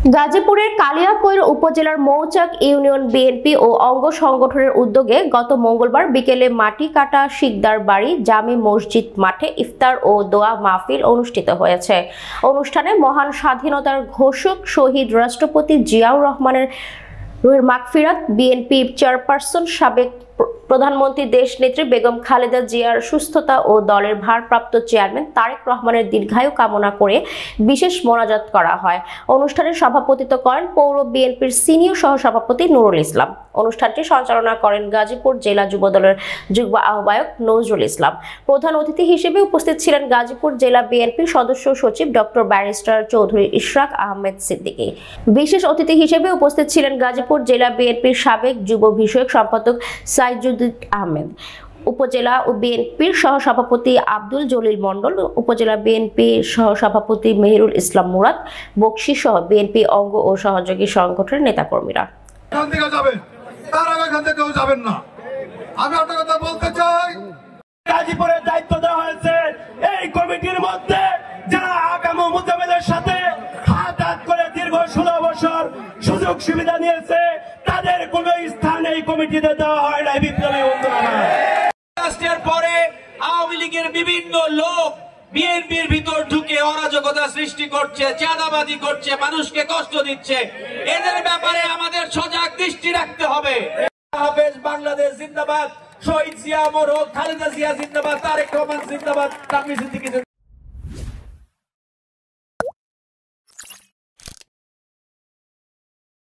গাজীপুরের কালিয়াকৈর উপজেলার মৌচাক ইউনিয়ন বিএনপি ও অঙ্গ সংগঠনের উদ্যোগে গত মঙ্গলবার বিকেলে মাটি কাটা শিকদার বাড়ি জামি মসজিদ মাঠে ইফতার ও দোয়া মাহফিল অনুষ্ঠিত হয়েছে। অনুষ্ঠানে মহান স্বাধীনতার ঘোষক শহীদ রাষ্ট্রপতি জিয়াউর রহমানের রুহের মাগফিরাত, বিএনপি চেয়ারপারসন সাবেক প্রধানমন্ত্রী দেশনেত্রী বেগম খালেদা জিয়ার সুস্থতা ও দলের ভারপ্রাপ্ত চেয়ারম্যান তারেক রহমানের দীর্ঘায়ু কামনা করে বিশেষ মোনাজাত করা হয়। অনুষ্ঠানে সভাপতিত্ব করেন পৌর বিএনপির সিনিয়র সহসভাপতি নুরুল ইসলাম। অনুষ্ঠানটি সঞ্চালনা করেন গাজীপুর জেলা যুবদলের যুগ্ম আহ্বায়ক নজরুল ইসলাম। প্রধান অতিথি হিসেবে উপস্থিত ছিলেন গাজীপুর জেলা বিএনপির সদস্য সচিব ডক্টর ব্যারিস্টার চৌধুরী ইশরাক আহমেদ সিদ্দিকী। বিশেষ অতিথি হিসেবে উপস্থিত ছিলেন গাজীপুর জেলা বিএনপির সাবেক যুব বিষয়ক সম্পাদক সাইজুদ্দিন আহমেদ, উপজেলা বিএনপির সহসভাপতি আব্দুল জলিল মন্ডল, উপজেলা বিএনপি সহসভাপতি মেহেরুল ইসলাম মুরাদ বকশী সহ বিএনপি অঙ্গ ও সহযোগী সংগঠনের নেতাকর্মীরা। আমি একটা কথা বলতে চাই, গাজীপুরের দায়িত্ব দেওয়া হয়েছে এই কমিটির মধ্যে যারা আগামী মোতাবেলের সাথে হাত করে দীর্ঘ 16 বছর সুযোগ সুবিধা নিয়েছে, তাদের কোন স্থান এই কমিটিতে দেওয়া হয় না। বিপ্লবী রাষ্ট্রের পরে আওয়ামী লীগের বিভিন্ন লোক বিএনপির ভিতর ঢুকে অরাজকতা সৃষ্টি করছে, চাঁদাবাজি করছে, মানুষকে কষ্ট দিচ্ছে। এদের ব্যাপারে আমাদের সজাগ দৃষ্টি রাখতে হবে। হাফেজ বাংলাদেশ জিন্দাবাদ, শহীদ জিয়া অমর হোক, খালেদা জিয়া জিন্দাবাদ, তারেক রহমান জিন্দাবাদ,